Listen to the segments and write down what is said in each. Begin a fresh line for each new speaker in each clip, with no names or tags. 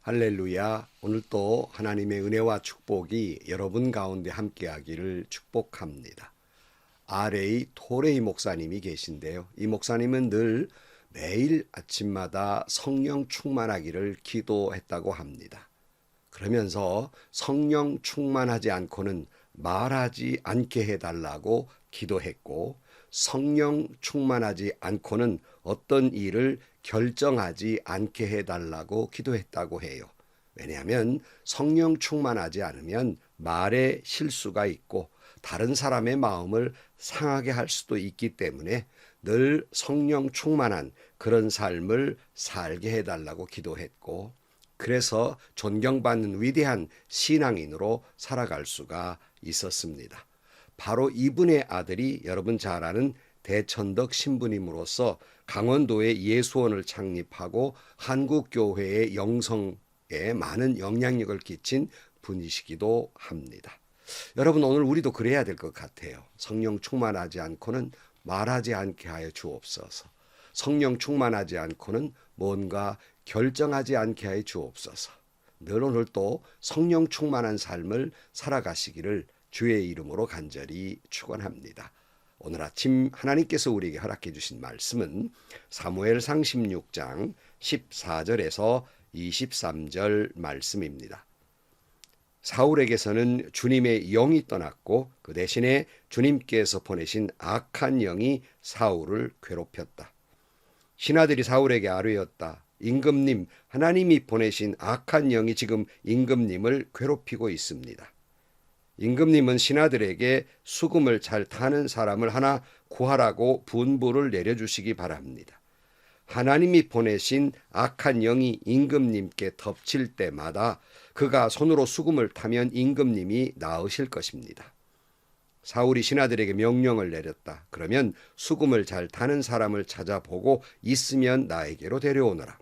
할렐루야. 오늘 또 하나님의 은혜와 축복이 여러분 가운데 함께하기를 축복합니다. RA 토레이 목사님이 계신데요. 이 목사님은 늘 매일 아침마다 성령 충만하기를 기도했다고 합니다. 그러면서 성령 충만하지 않고는 말하지 않게 해달라고 기도했고, 성령 충만하지 않고는 어떤 일을 결정하지 않게 해달라고 기도했다고 해요. 왜냐하면 성령 충만하지 않으면 말에 실수가 있고 다른 사람의 마음을 상하게 할 수도 있기 때문에 늘 성령 충만한 그런 삶을 살게 해달라고 기도했고, 그래서 존경받는 위대한 신앙인으로 살아갈 수가 있었습니다. 바로 이분의 아들이 여러분 잘 아는 대천덕 신부님으로서 강원도에 예수원을 창립하고 한국교회의 영성에 많은 영향력을 끼친 분이시기도 합니다. 여러분, 오늘 우리도 그래야 될 것 같아요. 성령 충만하지 않고는 말하지 않게 하여 주옵소서. 성령 충만하지 않고는 뭔가 결정하지 않게 하여 주옵소서. 늘 오늘 또 성령 충만한 삶을 살아가시기를 주의 이름으로 간절히 축원합니다. 오늘 아침 하나님께서 우리에게 허락해 주신 말씀은 사무엘상 16장 14절에서 23절 말씀입니다. 사울에게서는 주님의 영이 떠났고 그 대신에 주님께서 보내신 악한 영이 사울을 괴롭혔다. 신하들이 사울에게 아뢰었다. 임금님, 하나님이 보내신 악한 영이 지금 임금님을 괴롭히고 있습니다. 임금님은 신하들에게 수금을 잘 타는 사람을 하나 구하라고 분부를 내려주시기 바랍니다. 하나님이 보내신 악한 영이 임금님께 덮칠 때마다 그가 손으로 수금을 타면 임금님이 나으실 것입니다. 사울이 신하들에게 명령을 내렸다. 그러면 수금을 잘 타는 사람을 찾아보고 있으면 나에게로 데려오너라.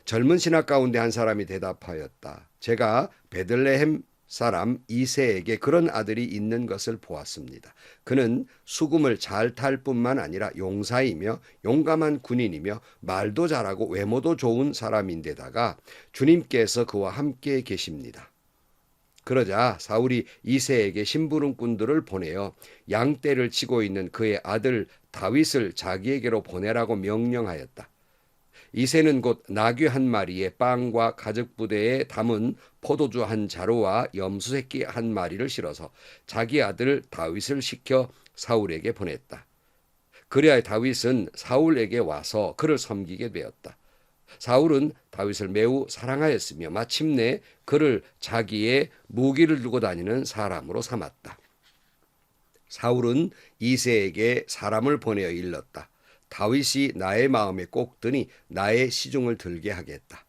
젊은 신하 가운데 한 사람이 대답하였다. 제가 베들레헴 사람 이새에게 그런 아들이 있는 것을 보았습니다. 그는 수금을 잘 탈 뿐만 아니라 용사이며 용감한 군인이며 말도 잘하고 외모도 좋은 사람인데다가 주님께서 그와 함께 계십니다. 그러자 사울이 이새에게 심부름꾼들을 보내어 양떼를 치고 있는 그의 아들 다윗을 자기에게로 보내라고 명령하였다. 이새는 곧 나귀 한 마리에 빵과 가죽 부대에 담은 포도주 한 자루와 염소 새끼 한 마리를 실어서 자기 아들 다윗을 시켜 사울에게 보냈다. 그리하여 다윗은 사울에게 와서 그를 섬기게 되었다. 사울은 다윗을 매우 사랑하였으며 마침내 그를 자기의 무기를 두고 다니는 사람으로 삼았다. 사울은 이새에게 사람을 보내어 일렀다. 다윗이 나의 마음에 꼭 드니 나의 시중을 들게 하겠다.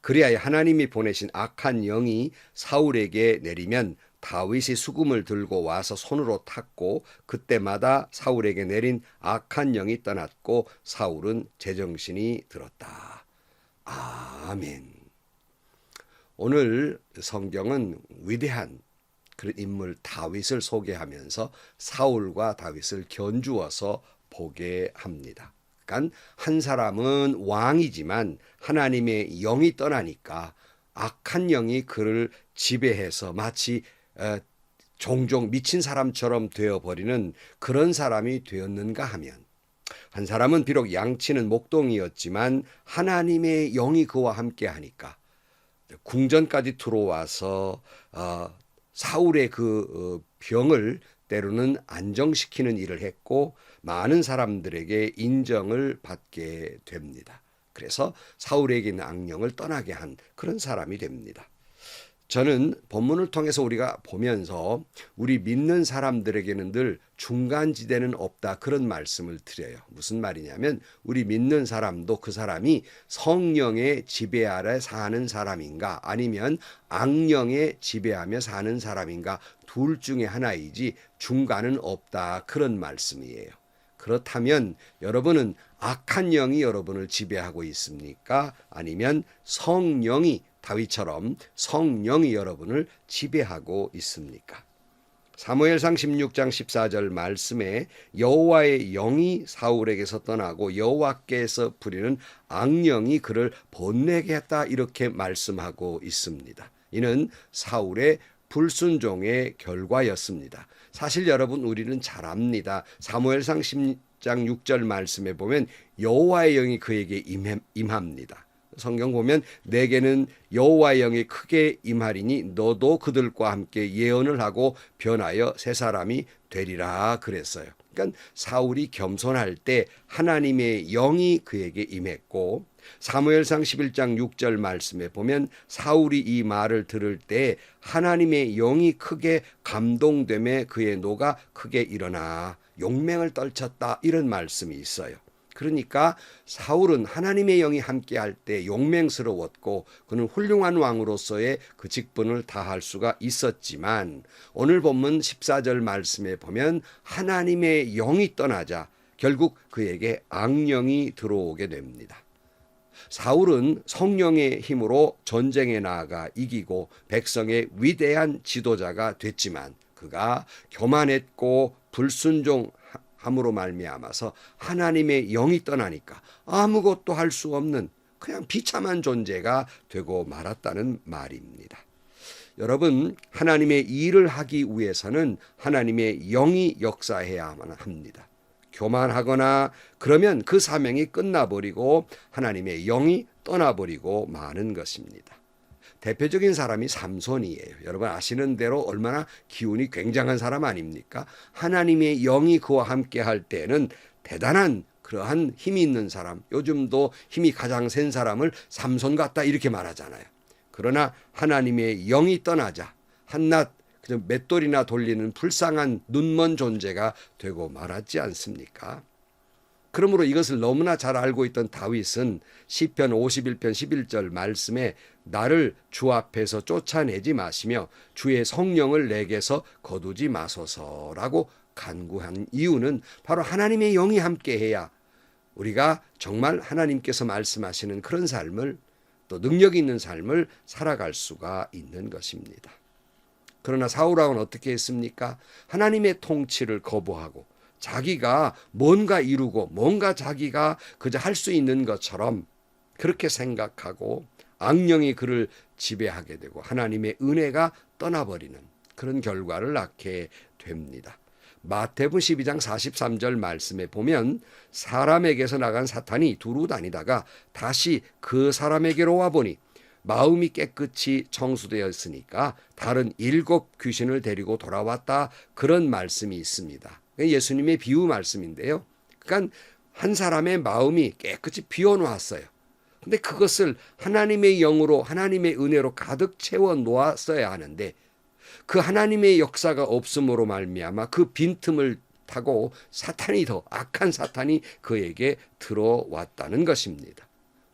그리하여 하나님이 보내신 악한 영이 사울에게 내리면 다윗이 수금을 들고 와서 손으로 탔고 그때마다 사울에게 내린 악한 영이 떠났고 사울은 제정신이 들었다. 아멘. 오늘 성경은 위대한 그런 인물 다윗을 소개하면서 사울과 다윗을 견주어서 보게 합니다. 그러니까 한 사람은 왕이지만 하나님의 영이 떠나니까 악한 영이 그를 지배해서 마치 종종 미친 사람처럼 되어버리는 그런 사람이 되었는가 하면, 한 사람은 비록 양치는 목동이었지만 하나님의 영이 그와 함께 하니까 궁전까지 들어와서 사울의 그 병을 때로는 안정시키는 일을 했고 많은 사람들에게 인정을 받게 됩니다. 그래서 사울에게 있는 악령을 떠나게 한 그런 사람이 됩니다. 저는 본문을 통해서 우리가 보면서 우리 믿는 사람들에게는 늘 중간지대는 없다 그런 말씀을 드려요. 무슨 말이냐면 우리 믿는 사람도 그 사람이 성령의 지배 아래 사는 사람인가 아니면 악령의 지배하며 사는 사람인가 둘 중에 하나이지 중간은 없다 그런 말씀이에요. 그렇다면 여러분은 악한 영이 여러분을 지배하고 있습니까? 아니면 성령이 다윗처럼 성령이 여러분을 지배하고 있습니까? 사무엘상 16장 14절 말씀에 여호와의 영이 사울에게서 떠나고 여호와께서 부리는 악령이 그를 본내게 했다 이렇게 말씀하고 있습니다. 이는 사울의 불순종의 결과였습니다. 사실 여러분 우리는 잘 압니다. 사무엘상 10장 6절 말씀에 보면 여호와의 영이 그에게 임합니다. 성경 보면 내게는 여호와의 영이 크게 임하리니 너도 그들과 함께 예언을 하고 변하여 새 사람이 되리라 그랬어요. 그러니까 사울이 겸손할 때 하나님의 영이 그에게 임했고 사무엘상 11장 6절 말씀에 보면 사울이 이 말을 들을 때 하나님의 영이 크게 감동됨에 그의 노가 크게 일어나 용맹을 떨쳤다 이런 말씀이 있어요. 그러니까 사울은 하나님의 영이 함께할 때 용맹스러웠고 그는 훌륭한 왕으로서의 그 직분을 다할 수가 있었지만 오늘 본문 14절 말씀에 보면 하나님의 영이 떠나자 결국 그에게 악령이 들어오게 됩니다. 사울은 성령의 힘으로 전쟁에 나아가 이기고 백성의 위대한 지도자가 됐지만 그가 교만했고 불순종함으로 말미암아서 하나님의 영이 떠나니까 아무것도 할 수 없는 그냥 비참한 존재가 되고 말았다는 말입니다. 여러분, 하나님의 일을 하기 위해서는 하나님의 영이 역사해야만 합니다. 교만하거나 그러면 그 사명이 끝나버리고 하나님의 영이 떠나버리고 마는 것입니다. 대표적인 사람이 삼손이에요. 여러분 아시는 대로 얼마나 기운이 굉장한 사람 아닙니까? 하나님의 영이 그와 함께 할 때는 대단한 그러한 힘이 있는 사람, 요즘도 힘이 가장 센 사람을 삼손 같다 이렇게 말하잖아요. 그러나 하나님의 영이 떠나자 한낱 맷돌이나 돌리는 불쌍한 눈먼 존재가 되고 말았지 않습니까? 그러므로 이것을 너무나 잘 알고 있던 다윗은 시편 51편 11절 말씀에 나를 주 앞에서 쫓아내지 마시며 주의 성령을 내게서 거두지 마소서라고 간구한 이유는 바로 하나님의 영이 함께해야 우리가 정말 하나님께서 말씀하시는 그런 삶을 또 능력 있는 삶을 살아갈 수가 있는 것입니다. 그러나 사울왕은 어떻게 했습니까? 하나님의 통치를 거부하고 자기가 뭔가 이루고 뭔가 자기가 그저 할 수 있는 것처럼 그렇게 생각하고 악령이 그를 지배하게 되고 하나님의 은혜가 떠나버리는 그런 결과를 낳게 됩니다. 마태복음 12장 43절 말씀에 보면 사람에게서 나간 사탄이 두루 다니다가 다시 그 사람에게로 와보니 마음이 깨끗이 청수되었으니까 다른 7 귀신을 데리고 돌아왔다 그런 말씀이 있습니다. 예수님의 비유 말씀인데요. 그러니까 한 사람의 마음이 깨끗이 비워놓았어요. 근데 그것을 하나님의 영으로 하나님의 은혜로 가득 채워 놓았어야 하는데 그 하나님의 역사가 없음으로 말미암아 그 빈틈을 타고 사탄이 더 악한 사탄이 그에게 들어왔다는 것입니다.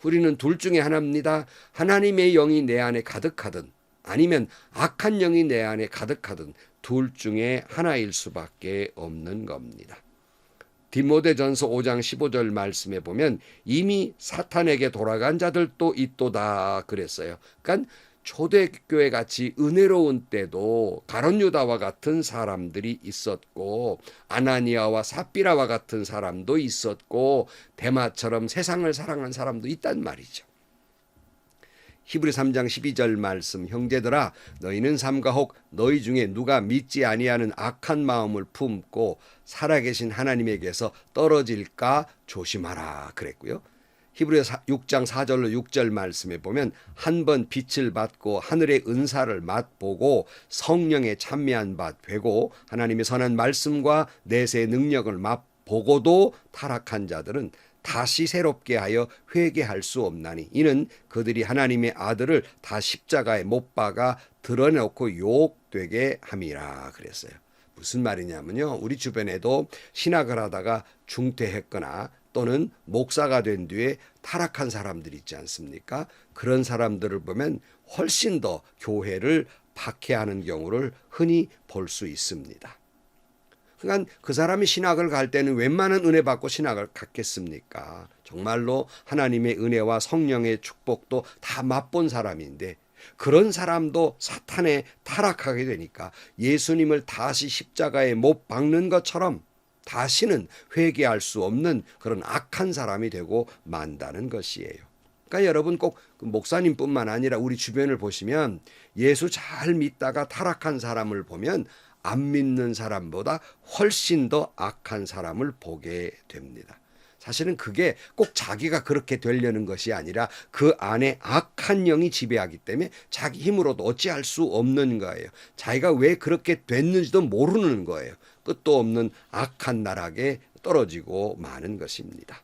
우리는 둘 중에 하나입니다. 하나님의 영이 내 안에 가득하든 아니면 악한 영이 내 안에 가득하든 둘 중에 하나일 수밖에 없는 겁니다. 디모데전서 5장 15절 말씀에 보면 이미 사탄에게 돌아간 자들도 있도다 그랬어요. 그러니까 초대교회 같이 은혜로운 때도 가룟 유다와 같은 사람들이 있었고 아나니아와 삽비라와 같은 사람도 있었고 데마처럼 세상을 사랑한 사람도 있단 말이죠. 히브리 3장 12절 말씀 형제들아 너희는 삼가 혹 너희 중에 누가 믿지 아니하는 악한 마음을 품고 살아계신 하나님에게서 떨어질까 조심하라 그랬고요. 히브리서 6장 4절로 6절 말씀에 보면 한 번 빛을 받고 하늘의 은사를 맛보고 성령에 참여한 바 되고 하나님의 선한 말씀과 내세의 능력을 맛보고도 타락한 자들은 다시 새롭게 하여 회개할 수 없나니 이는 그들이 하나님의 아들을 다 십자가에 못 박아 드러내놓고 유혹되게 함이라 그랬어요. 무슨 말이냐면요. 우리 주변에도 신학을 하다가 중퇴했거나 또는 목사가 된 뒤에 타락한 사람들이 있지 않습니까? 그런 사람들을 보면 훨씬 더 교회를 박해하는 경우를 흔히 볼 수 있습니다. 그러니까 그 사람이 신학을 갈 때는 웬만한 은혜 받고 신학을 갔겠습니까? 정말로 하나님의 은혜와 성령의 축복도 다 맛본 사람인데 그런 사람도 사탄에 타락하게 되니까 예수님을 다시 십자가에 못 박는 것처럼 다시는 회개할 수 없는 그런 악한 사람이 되고 만다는 것이에요. 그러니까 여러분 꼭 목사님뿐만 아니라 우리 주변을 보시면 예수 잘 믿다가 타락한 사람을 보면 안 믿는 사람보다 훨씬 더 악한 사람을 보게 됩니다. 사실은 그게 꼭 자기가 그렇게 되려는 것이 아니라 그 안에 악한 영이 지배하기 때문에 자기 힘으로도 어찌할 수 없는 거예요. 자기가 왜 그렇게 됐는지도 모르는 거예요. 끝도 없는 악한 나락에 떨어지고 마는 것입니다.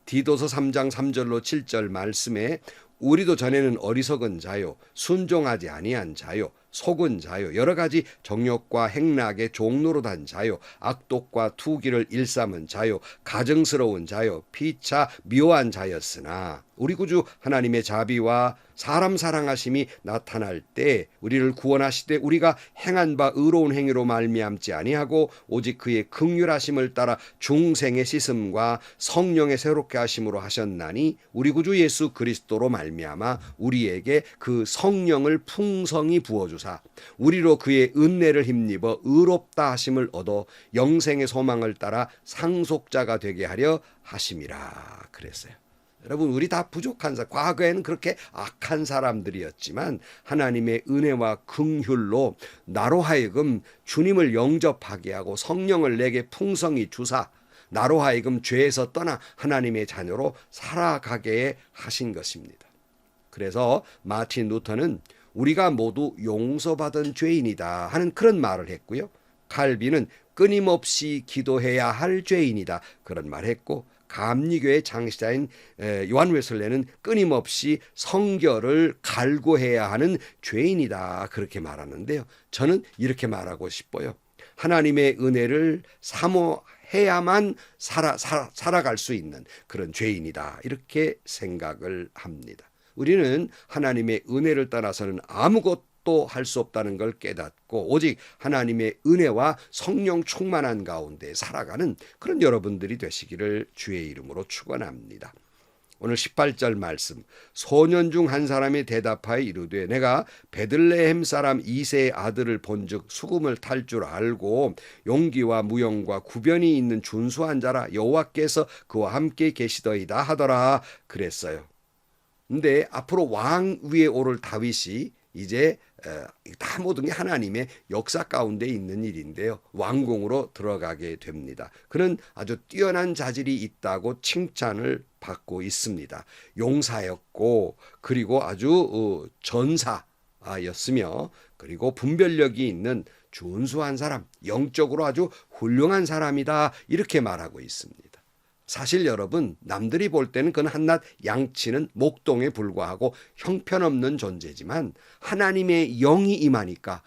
디도서 3장 3절로 7절 말씀에 우리도 전에는 어리석은 자요, 순종하지 아니한 자요, 속은 자요, 여러 가지 정욕과 행락의 종노릇한 자요, 악독과 투기를 일삼은 자요, 가증스러운 자요, 피차 미워한 자였으나 우리 구주 하나님의 자비와 사람 사랑하심이 나타날 때 우리를 구원하시되 우리가 행한 바 의로운 행위로 말미암지 아니하고 오직 그의 긍휼하심을 따라 중생의 씻음과 성령의 새롭게 하심으로 하셨나니 우리 구주 예수 그리스도로 말미암아 우리에게 그 성령을 풍성히 부어주사 우리로 그의 은혜를 힘입어 의롭다 하심을 얻어 영생의 소망을 따라 상속자가 되게 하려 하심이라 그랬어요. 여러분 우리 다 부족한 사람, 과거에는 그렇게 악한 사람들이었지만 하나님의 은혜와 긍휼로 나로 하여금 주님을 영접하게 하고 성령을 내게 풍성히 주사 나로 하여금 죄에서 떠나 하나님의 자녀로 살아가게 하신 것입니다. 그래서 마틴 루터는 우리가 모두 용서받은 죄인이다 하는 그런 말을 했고요. 칼빈은 끊임없이 기도해야 할 죄인이다 그런 말을 했고 감리교의 장시자인 요한 웨슬레는 끊임없이 성결을 갈구해야 하는 죄인이다 그렇게 말하는데요. 저는 이렇게 말하고 싶어요. 하나님의 은혜를 사모해야만 살아갈 수 있는 그런 죄인이다 이렇게 생각을 합니다. 우리는 하나님의 은혜를 떠나서는 아무것도 할 수 없다는 걸 깨닫고 오직 하나님의 은혜와 성령 충만한 가운데 살아가는 그런 여러분들이 되시기를 주의 이름으로 축원합니다. 오늘 18절 말씀 소년 중 한 사람이 대답하여 이르되 내가 베들레헴 사람 이새의 아들을 본즉 수금을 탈 줄 알고 용기와 무용과 구변이 있는 준수한 자라 여호와께서 그와 함께 계시더이다 하더라 그랬어요. 근데 앞으로 왕 위에 오를 다윗이 이제 다 모든 게 하나님의 역사 가운데 있는 일인데요. 왕궁으로 들어가게 됩니다. 그는 아주 뛰어난 자질이 있다고 칭찬을 받고 있습니다. 용사였고 그리고 아주 전사였으며 그리고 분별력이 있는 준수한 사람, 영적으로 아주 훌륭한 사람이다 이렇게 말하고 있습니다. 사실 여러분 남들이 볼 때는 그는 한낱 양치는 목동에 불과하고 형편없는 존재지만 하나님의 영이 임하니까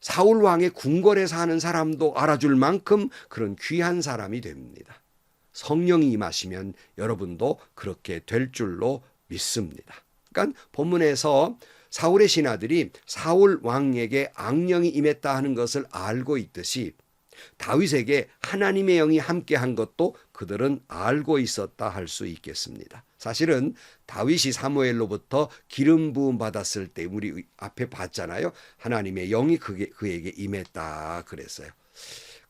사울 왕의 궁궐에 사는 사람도 알아줄 만큼 그런 귀한 사람이 됩니다. 성령이 임하시면 여러분도 그렇게 될 줄로 믿습니다. 그러니까 본문에서 사울의 신하들이 사울 왕에게 악령이 임했다 하는 것을 알고 있듯이 다윗에게 하나님의 영이 함께한 것도 그들은 알고 있었다 할 수 있겠습니다. 사실은 다윗이 사무엘로부터 기름 부음 받았을 때 우리 앞에 봤잖아요. 하나님의 영이 그에게 임했다 그랬어요.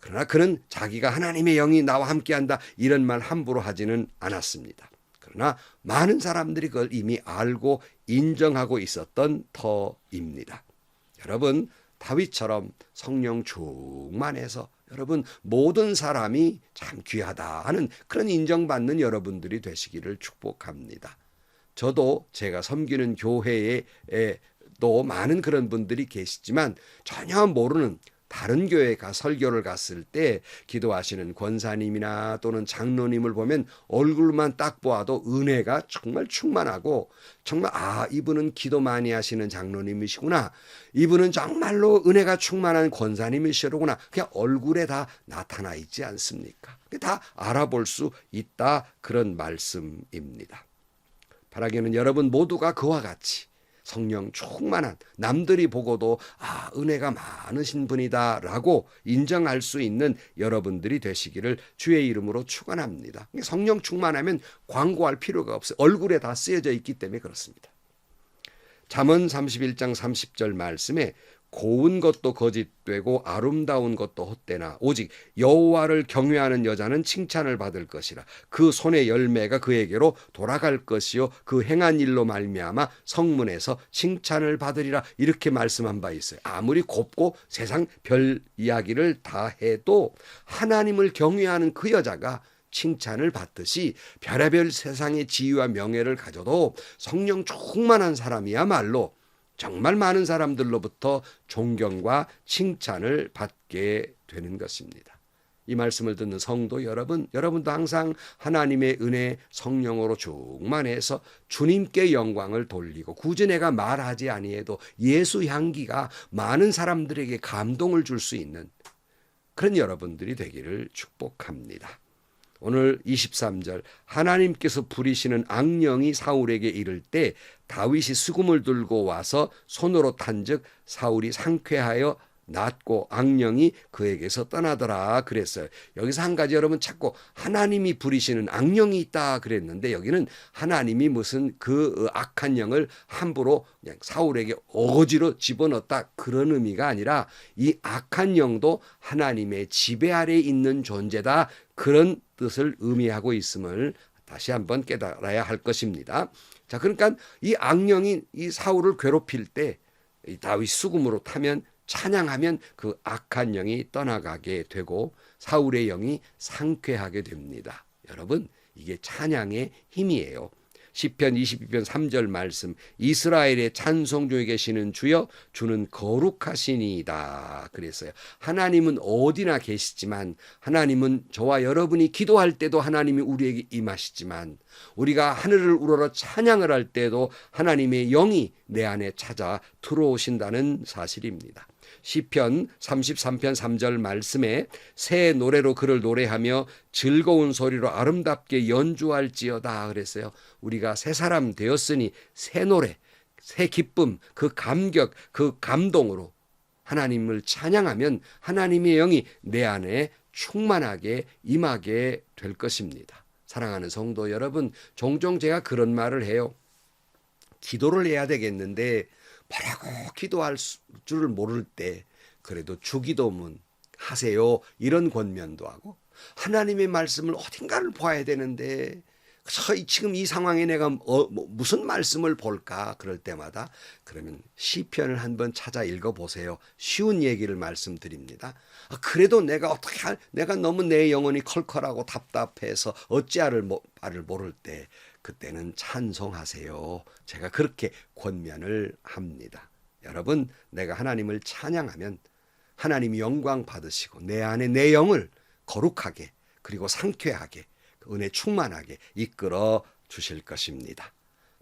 그러나 그는 자기가 하나님의 영이 나와 함께한다 이런 말 함부로 하지는 않았습니다. 그러나 많은 사람들이 그걸 이미 알고 인정하고 있었던 터입니다. 여러분 다윗처럼 성령 충만해서 여러분 모든 사람이 참 귀하다 하는 그런 인정받는 여러분들이 되시기를 축복합니다. 저도 제가 섬기는 교회에 또 많은 그런 분들이 계시지만 전혀 모르는 다른 교회에 설교를 갔을 때 기도하시는 권사님이나 또는 장로님을 보면 얼굴만 딱 보아도 은혜가 정말 충만하고 정말 이분은 기도 많이 하시는 장로님이시구나. 이분은 정말로 은혜가 충만한 권사님이시로구나. 그냥 얼굴에 다 나타나 있지 않습니까? 다 알아볼 수 있다 그런 말씀입니다. 바라기는 여러분 모두가 그와 같이 성령 충만한 남들이 보고도 은혜가 많으신 분이다 라고 인정할 수 있는 여러분들이 되시기를 주의 이름으로 축원합니다. 성령 충만하면 광고할 필요가 없어요. 얼굴에 다 쓰여져 있기 때문에 그렇습니다. 잠언 31장 30절 말씀에 고운 것도 거짓되고 아름다운 것도 헛되나 오직 여호와를 경외하는 여자는 칭찬을 받을 것이라. 그 손의 열매가 그에게로 돌아갈 것이요 그 행한 일로 말미암아 성문에서 칭찬을 받으리라. 이렇게 말씀한 바 있어요. 아무리 곱고 세상 별 이야기를 다 해도 하나님을 경외하는 그 여자가 칭찬을 받듯이 별의별 세상의 지위와 명예를 가져도 성령 충만한 사람이야말로 정말 많은 사람들로부터 존경과 칭찬을 받게 되는 것입니다. 이 말씀을 듣는 성도 여러분, 여러분도 항상 하나님의 은혜 성령으로 충만해서 주님께 영광을 돌리고 굳이 내가 말하지 아니해도 예수 향기가 많은 사람들에게 감동을 줄 수 있는 그런 여러분들이 되기를 축복합니다. 오늘 23절 하나님께서 부리시는 악령이 사울에게 이를 때 다윗이 수금을 들고 와서 손으로 탄즉 사울이 상쾌하여 낫고 악령이 그에게서 떠나더라 그랬어요. 여기서 한 가지 여러분 자꾸 하나님이 부리시는 악령이 있다 그랬는데 여기는 하나님이 무슨 그 악한 영을 함부로 그냥 사울에게 어거지로 집어넣었다 그런 의미가 아니라 이 악한 영도 하나님의 지배 아래에 있는 존재다 그런 뜻을 의미하고 있음을 다시 한번 깨달아야 할 것입니다. 자, 그러니까 이 악령이 이 사울을 괴롭힐 때 이 다윗 수금으로 타면 찬양하면 그 악한 영이 떠나가게 되고 사울의 영이 상쾌하게 됩니다. 여러분, 이게 찬양의 힘이에요. 시편 22편 3절 말씀 이스라엘의 찬송 중에 계시는 주여 주는 거룩하시니이다 그랬어요. 하나님은 어디나 계시지만 하나님은 저와 여러분이 기도할 때도 하나님이 우리에게 임하시지만 우리가 하늘을 우러러 찬양을 할 때도 하나님의 영이 내 안에 찾아 들어오신다는 사실입니다. 시편 33편 3절 말씀에 새 노래로 그를 노래하며 즐거운 소리로 아름답게 연주할지어다 그랬어요. 우리가 새 사람 되었으니 새 노래, 새 기쁨, 그 감격, 그 감동으로 하나님을 찬양하면 하나님의 영이 내 안에 충만하게 임하게 될 것입니다. 사랑하는 성도 여러분, 종종 제가 그런 말을 해요. 기도를 해야 되겠는데 뭐라고 기도할 줄을 모를 때 그래도 주기도문 하세요 이런 권면도 하고 하나님의 말씀을 어딘가를 봐야 되는데 지금 이 상황에 내가 무슨 말씀을 볼까 그럴 때마다 그러면 시편을 한번 찾아 읽어보세요. 쉬운 얘기를 말씀드립니다. 그래도 내가 내가 너무 내 영혼이 컬컬하고 답답해서 어찌할 바를 모를 때 그때는 찬송하세요. 제가 그렇게 권면을 합니다. 여러분, 내가 하나님을 찬양하면 하나님이 영광 받으시고 내 안에 내 영을 거룩하게 그리고 상쾌하게 은혜 충만하게 이끌어 주실 것입니다.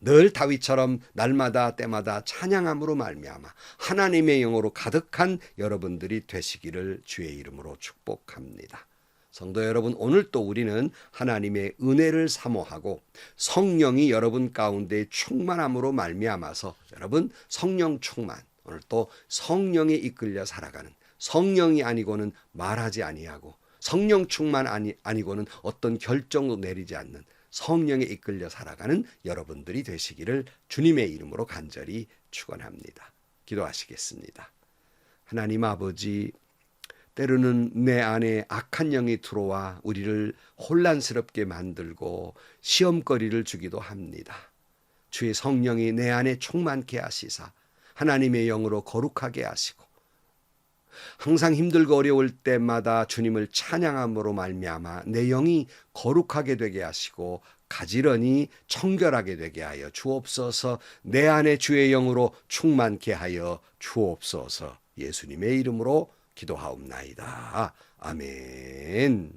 늘 다윗처럼 날마다 때마다 찬양함으로 말미암아 하나님의 영으로 가득한 여러분들이 되시기를 주의 이름으로 축복합니다. 성도 여러분, 오늘 또 우리는 하나님의 은혜를 사모하고 성령이 여러분 가운데 충만함으로 말미암아서 여러분 성령 충만, 오늘 또 성령에 이끌려 살아가는 성령이 아니고는 말하지 아니하고 성령 충만 아니고는 어떤 결정도 내리지 않는 성령에 이끌려 살아가는 여러분들이 되시기를 주님의 이름으로 간절히 축원합니다. 기도하시겠습니다. 하나님 아버지, 때로는 내 안에 악한 영이 들어와 우리를 혼란스럽게 만들고 시험거리를 주기도 합니다. 주의 성령이 내 안에 충만케 하시사 하나님의 영으로 거룩하게 하시고 항상 힘들고 어려울 때마다 주님을 찬양함으로 말미암아 내 영이 거룩하게 되게 하시고 가지런히 청결하게 되게 하여 주옵소서. 내 안에 주의 영으로 충만케 하여 주옵소서. 예수님의 이름으로 기도하옵나이다. 아멘.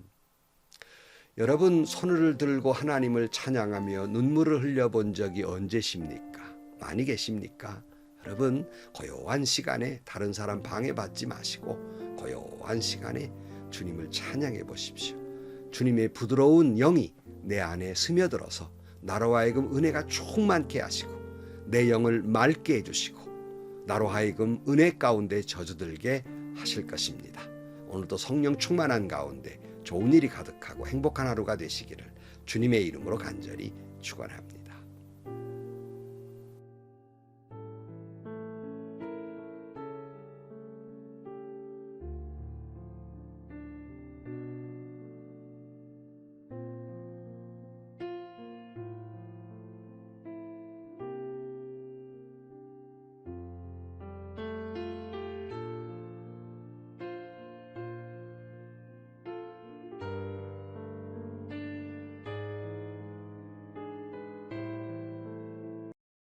여러분, 손을 들고 하나님을 찬양하며 눈물을 흘려본 적이 언제십니까? 많이 계십니까? 여러분, 고요한 시간에 다른 사람 방해받지 마시고 고요한 시간에 주님을 찬양해 보십시오. 주님의 부드러운 영이 내 안에 스며들어서 나로 하여금 은혜가 충만케 하시고 내 영을 맑게 해주시고 나로 하여금 은혜 가운데 젖어들게 하실 것입니다. 오늘도 성령 충만한 가운데 좋은 일이 가득하고 행복한 하루가 되시기를 주님의 이름으로 간절히 축원합니다.